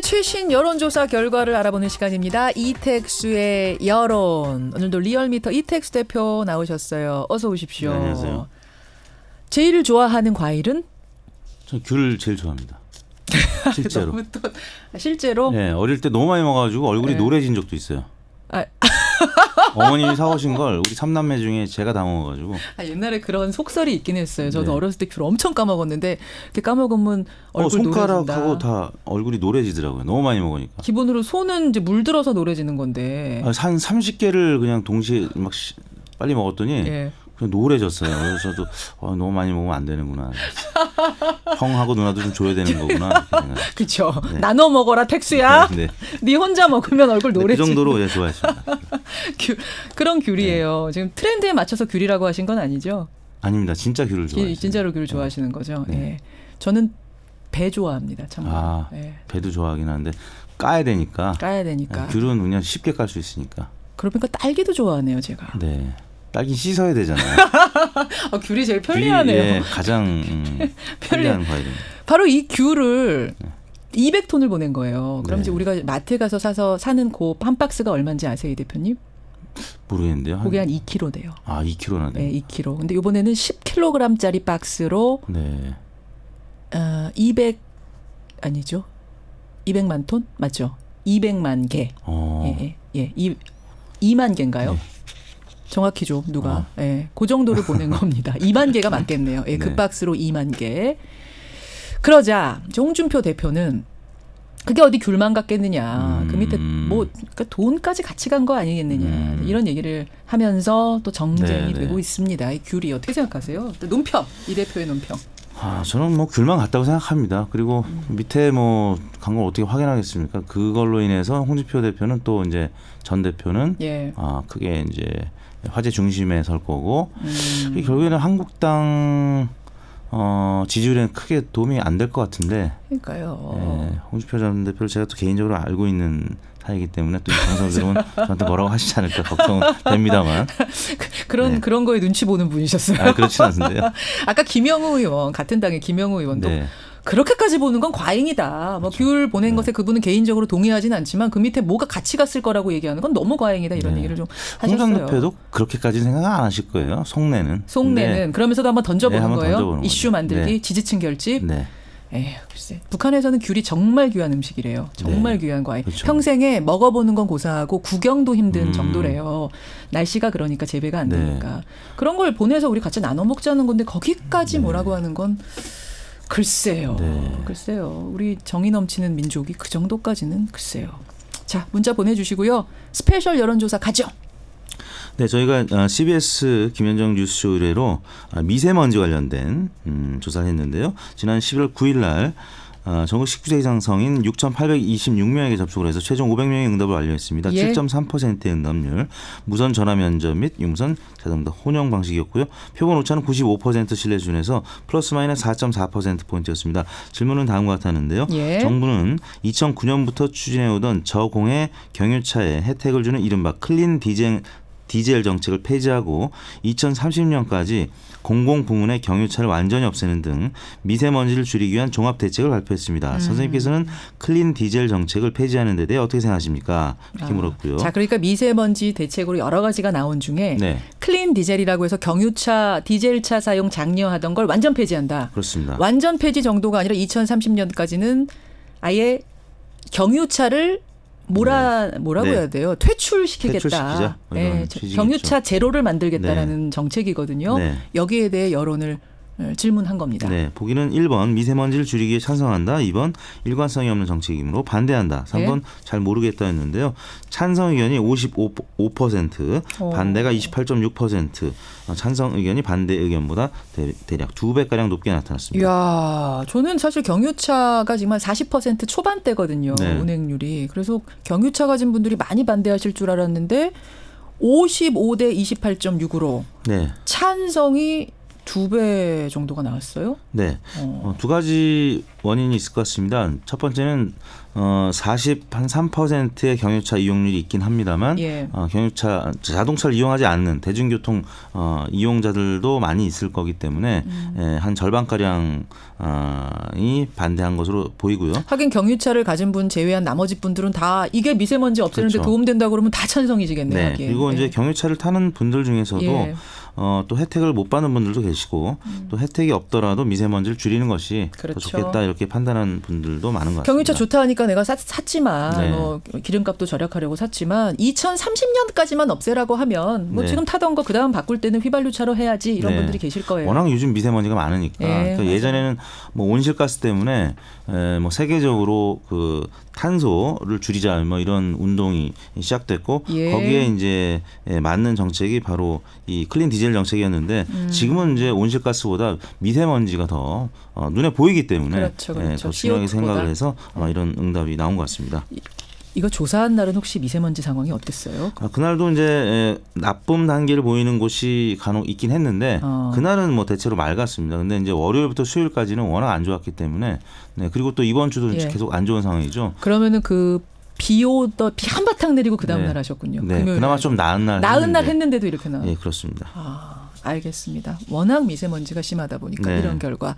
네, 최신 여론조사 결과를 알아보는 시간입니다. 이택수의 여론. 오늘도 리얼미터 이택수 대표 나오셨어요. 어서 오십시오. 네, 안녕하세요. 제일 좋아하는 과일은? 전 귤을 제일 좋아합니다. 실제로. 실제로? 네, 어릴 때 너무 많이 먹어가지고 얼굴이 네. 노래진 적도 있어요. 아. 어머님이 사오신 걸 우리 3남매 중에 제가 다 먹어가지고. 옛날에 그런 속설이 있긴 했어요. 저도 네. 어렸을 때 귤 엄청 까먹었는데 이렇게 까먹으면 얼굴 손가락하고 노래진다. 다 얼굴이 노래지더라고요. 너무 많이 먹으니까. 기본으로 손은 이제 물들어서 노래지는 건데. 한 30개를 그냥 동시에 막 빨리 먹었더니 예. 그냥 노래졌어요. 그래서 저도 너무 많이 먹으면 안 되는구나. 형하고 누나도 좀 줘야 되는 거구나. 그렇죠. 네. 나눠 먹어라 택수야. 네. 네 혼자 먹으면 얼굴 노래지. 그 정도로 예, 좋아했습니다. 그런 귤이에요. 네. 지금 트렌드에 맞춰서 귤이라고 하신 건 아니죠? 아닙니다. 진짜 귤을 좋아해요. 진짜로 귤 좋아하시는 거죠. 네. 네. 저는 배 좋아합니다. 참고로. 네. 배도 좋아하긴 하는데 까야 되니까. 귤은 그냥 쉽게 깔 수 있으니까. 그러니까 딸기도 좋아하네요, 제가. 네. 딸기 씻어야 되잖아요. 귤이 제일 편리하네요. 귤이, 예, 가장 편리한 과일입니다. 바로 이 귤을 200톤을 보낸 거예요. 그럼 네. 이제 우리가 마트 가서 사는 그 한 박스가 얼마인지 아세요, 이 대표님? 모르겠는데요. 그게 한 2kg 돼요. 아, 2kg나 돼요? 네, 2kg. 근데 이번에는 10kg짜리 박스로 네. 200만 톤? 맞죠? 200만 개. 예. 2만 개인가요? 네. 정확히 좀 누가. 예. 그 정도를 보낸 겁니다. 2만 개가 맞겠네요. 예, 그 네. 박스로 2만 개. 그러자 홍준표 대표는 그게 어디 귤만 같겠느냐. 그 밑에 뭐 그러니까 돈까지 같이 간 거 아니겠느냐. 이런 얘기를 하면서 또 정쟁이 되고 있습니다. 이 귤이 어떻게 생각하세요? 논평. 이 대표의 논평. 저는 뭐 귤만 같다고 생각합니다. 그리고 밑에 뭐 간 걸 어떻게 확인하겠습니까? 그걸로 인해서 홍준표 대표는 또 이제 전 대표는 크게 이제 화제 중심에 설 거고 결국에는 한국당 지지율에는 크게 도움이 안 될 것 같은데. 그러니까요. 홍준표 전 대표를 제가 또 개인적으로 알고 있는 사이기 때문에 또 방송을 들으면 저한테 뭐라고 하시지 않을까 걱정됩니다만. 그런 거에 눈치 보는 분이셨어요. 그렇진 않은데요. 아까 김영우 의원, 같은 당의 김영우 의원도 그렇게까지 보는 건 과잉이다. 뭐 귤 보낸 것에 그분은 개인적으로 동의하진 않지만 그 밑에 뭐가 같이 갔을 거라고 얘기하는 건 너무 과잉이다. 이런 얘기를 좀 하셨어요. 홍 전 대표도 그렇게까지는 생각 안 하실 거예요. 속내는. 그러면서도 한번 던져보는 한번 거예요. 던져보는 이슈 거죠. 만들기, 지지층 결집. 에휴, 글쎄. 북한에서는 귤이 정말 귀한 음식이래요. 정말 귀한 과일. 그렇죠. 평생에 먹어보는 건 고사하고 구경도 힘든 정도래요. 날씨가 그러니까 재배가 안 되니까. 그런 걸 보내서 우리 같이 나눠 먹자는 건데 거기까지 뭐라고 하는 건 글쎄요. 글쎄요. 우리 정이 넘치는 민족이 그 정도까지는 글쎄요. 자, 문자 보내주시고요. 스페셜 여론조사 가죠. 네, 저희가 CBS 김현정 뉴스쇼 의뢰로 미세먼지 관련된 조사를 했는데요. 지난 11월 9일 날 전국 19세 이상 성인 6,826명에게 접촉을 해서 최종 500명의 응답을 완료했습니다. 7.3%의 응답률, 무선 전화 면접 및 유무선 자동응답 혼용 방식이었고요. 표본 오차는 95% 신뢰 수준에서 플러스 마이너스 4.4%포인트였습니다. 질문은 다음과 같았는데요. 정부는 2009년부터 추진해오던 저공해 경유차에 혜택을 주는 이른바 클린 디젤 정책을 폐지하고 2030년까지 공공부문의 경유차를 완전히 없애는 등 미세먼지를 줄이기 위한 종합 대책을 발표했습니다. 선생님께서는 클린 디젤 정책을 폐지하는 데 대해 어떻게 생각하십니까? 이렇게 물었고요. 자, 그러니까 미세먼지 대책으로 여러 가지가 나온 중에 클린 디젤이라고 해서 경유차, 디젤차 사용 장려하던 걸 완전 폐지한다. 그렇습니다. 완전 폐지 정도가 아니라 2030년까지는 아예 경유차를 뭐라고 해야 돼요? 퇴출시키겠다. 경유차 제로를 만들겠다라는 정책이거든요. 여기에 대해 여론을 질문한 겁니다. 보기는 1번 미세먼지를 줄이기에 찬성한다. 2번 일관성이 없는 정책이므로 반대한다. 3번 잘 모르겠다였는데요. 찬성 의견이 55%, 반대가 28.6%, 찬성 의견이 반대 의견보다 대략 2배가량 높게 나타났습니다. 이야, 저는 사실 경유차가 지금 한 40% 초반대거든요. 운행률이. 그래서 경유차 가진 분들이 많이 반대하실 줄 알았는데 55대 28.6으로 찬성이 2배 정도가 나왔어요? 두 가지 원인이 있을 것 같습니다. 첫 번째는 43%의 경유차 이용률이 있긴 합니다만 예. 경유차 자동차를 이용하지 않는 대중교통 이용자들도 많이 있을 거기 때문에 한 절반가량이 반대한 것으로 보이고요. 하긴 경유차를 가진 분 제외한 나머지 분들은 다 이게 미세먼지 없애는데 그렇죠. 도움된다고 그러면 다 찬성이시겠네요. 네. 하기에. 그리고 이제 예. 경유차를 타는 분들 중에서도 예. 또 혜택을 못 받는 분들도 계시고 또 혜택이 없더라도 미세먼지를 줄이는 것이 그렇죠. 더 좋겠다 이렇게 판단하는 분들도 많은 것 같습니다. 경유차 좋다 하니까 내가 샀지만 네. 뭐 기름값도 절약하려고 샀지만 2030년까지만 없애라고 하면 뭐 네. 지금 타던 거 그다음 바꿀 때는 휘발유차로 해야지 이런 네. 분들이 계실 거예요. 워낙 요즘 미세먼지가 많으니까 네, 그러니까 예전에는 뭐 온실가스 때문에 뭐 세계적으로 그 탄소를 줄이자 뭐 이런 운동이 시작됐고 예. 거기에 이제 맞는 정책이 바로 이 클린 디젤 정책이었는데 지금은 이제 온실가스보다 미세먼지가 더 눈에 보이기 때문에 그렇죠, 그렇죠. 더 중요하게 CO2보다. 생각을 해서 이런 응답이 나온 것 같습니다. 이거 조사한 날은 혹시 미세먼지 상황이 어땠어요? 그날도 이제 나쁨 단계를 보이는 곳이 간혹 있긴 했는데 그날은 뭐 대체로 맑았습니다. 근데 이제 월요일부터 수요일까지는 워낙 안 좋았기 때문에 그리고 또 이번 주도 예. 계속 안 좋은 상황이죠. 그러면은 그 비 한바탕 내리고 그 다음 날 하셨군요. 네, 그나마 좀 나은 날 했는데도 이렇게 나와요. 예, 그렇습니다. 알겠습니다. 워낙 미세먼지가 심하다 보니까 네. 이런 결과.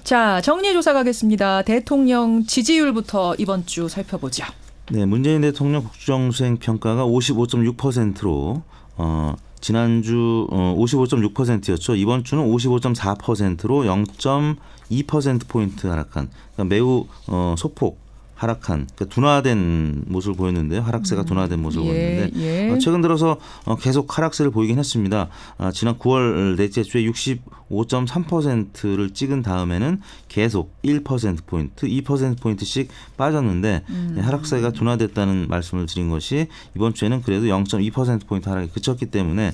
자, 정리조사 가겠습니다. 대통령 지지율부터 이번 주 살펴보죠. 네, 문재인 대통령 국정수행 평가가 55.6%로 지난주 55.6%였죠. 이번 주는 55.4%로 0.2%포인트 하락한 그러니까 매우 소폭 하락한 그러니까 둔화된 모습을 보였는데요. 하락세가 둔화된 모습을 보였는데 최근 들어서 계속 하락세를 보이긴 했습니다. 지난 9월 넷째 주에 65.3%를 찍은 다음에는 계속 1%포인트, 2%포인트씩 빠졌는데 하락세가 둔화됐다는 말씀을 드린 것이 이번 주에는 그래도 0.2%포인트 하락이 그쳤기 때문에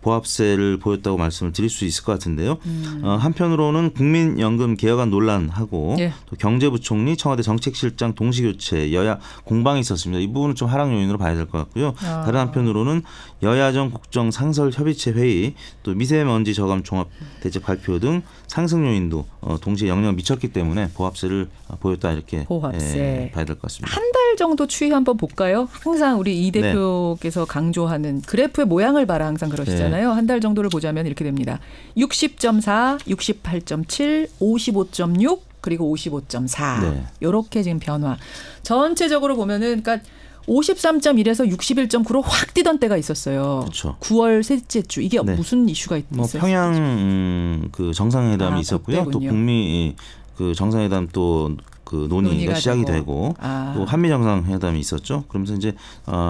보합세를 보였다고 말씀을 드릴 수 있을 것 같은데요. 한편으로는 국민연금 개혁안 논란하고 또 경제부총리, 청와대 정책실장 동시교체, 여야 공방이 있었습니다. 이 부분은 좀 하락 요인으로 봐야 될 것 같고요. 다른 한편으로는 여야정 국정상설협의체 회의, 또 미세먼지 저감 종합대책 발표 등 상승 요인도 동시에 영향을 미쳤기 때문에 보합세를 보였다 이렇게 봐야 될 것 같습니다. 한 달 정도 추이 한번 볼까요? 항상 우리 이 대표께서 강조하는 그래프의 모양을 봐라 항상 그러시잖아요. 한 달 정도를 보자면 이렇게 됩니다. 60.4, 68.7, 55.6 그리고 55.4 이렇게 지금 변화. 전체적으로 보면은 그러니까 53.1에서 61.9로 확 뛰던 때가 있었어요. 그렇죠. 9월 셋째 주 이게 무슨 이슈가 있었어요? 뭐 평양 그 정상회담이 있었고요. 그때군요. 또 북미 그 정상회담 또 그 논의가 시작이 되고 또 한미 정상회담이 있었죠. 그러면서 이제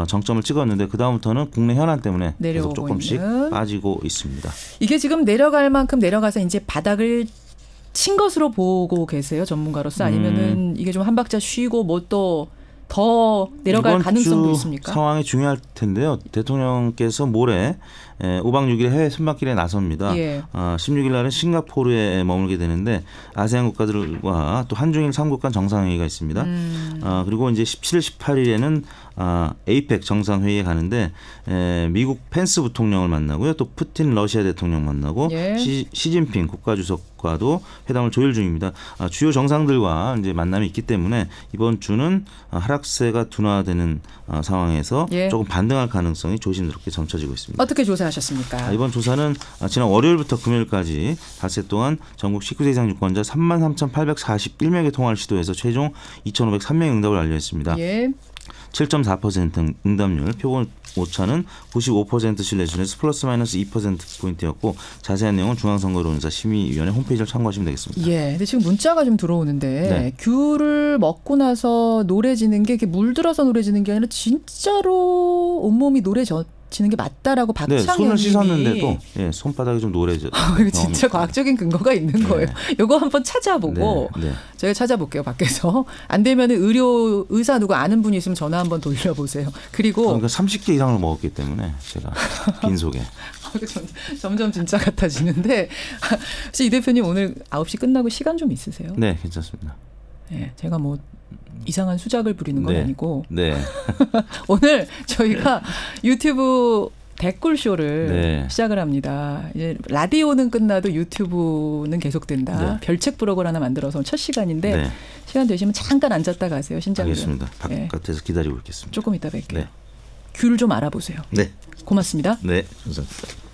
정점을 찍었는데 그 다음부터는 국내 현안 때문에 계속 조금씩 빠지고 있습니다. 이게 지금 내려갈 만큼 내려가서 이제 바닥을 친 것으로 보고 계세요, 전문가로서? 아니면은 이게 좀 한 박자 쉬고 뭐 또 더 내려갈 가능성도 있습니까? 상황이 중요할 텐데요. 대통령께서 모레 5박 6일 해외 순방길에 나섭니다. 16일 날은 싱가포르에 머물게 되는데 아세안 국가들과 또 한중일 3국 간 정상회의가 있습니다. 그리고 이제 17일, 18일에는 에이펙 정상회의에 가는데 미국 펜스 부통령을 만나고요. 또 푸틴 러시아 대통령 만나고 시진핑 국가주석과도 회담을 조율 중입니다. 주요 정상들과 이제 만남이 있기 때문에 이번 주는 하락세가 둔화되는 상황에서 조금 반등할 가능성이 조심스럽게 점쳐지고 있습니다. 어떻게 조사하셨습니까? 이번 조사는 지난 월요일부터 금요일까지 닷새 동안 전국 19세 이상 유권자 33,841명의 통화를 시도해서 최종 2,503명의 응답을 완료했습니다. 7.4% 응답률, 표본 오차는 95% 신뢰 수준에서 플러스 마이너스 2%포인트였고 자세한 내용은 중앙선거론조사 심의위원회 홈페이지를 참고하시면 되겠습니다. 근데 지금 문자가 좀 들어오는데 귤을 먹고 나서 노래지는 게 이렇게 물들어서 노래지는 게 아니라 진짜로 온몸이 노래지는 게 맞다라고 박창현 손을 씻었는데도 손바닥이 좀 노래져. 이거 진짜 과학적인 근거가 있는 거예요. 이거 한번 찾아보고 제가 찾아볼게요. 밖에서. 안 되면 의사 누구 아는 분이 있으면 전화 한번 돌려보세요. 그리고 그러니까 30개 이상을 먹었기 때문에 제가 빈속에. 점점 진짜 같아지는데 혹시 이 대표님 오늘 9시 끝나고 시간 좀 있으세요? 네, 괜찮습니다. 제가 뭐 이상한 수작을 부리는 건 아니고 네. 오늘 저희가 유튜브 댓글 쇼를 네. 시작을 합니다. 이제 라디오는 끝나도 유튜브는 계속된다. 네. 별책 브로그를 하나 만들어서 첫 시간인데 네. 시간 되시면 잠깐 앉았다 가세요. 신장님. 알겠습니다. 바깥에서 기다리고 있겠습니다. 조금 이따 뵐게요. 네. 귤 좀 알아보세요. 네. 고맙습니다. 네. 감사합니다.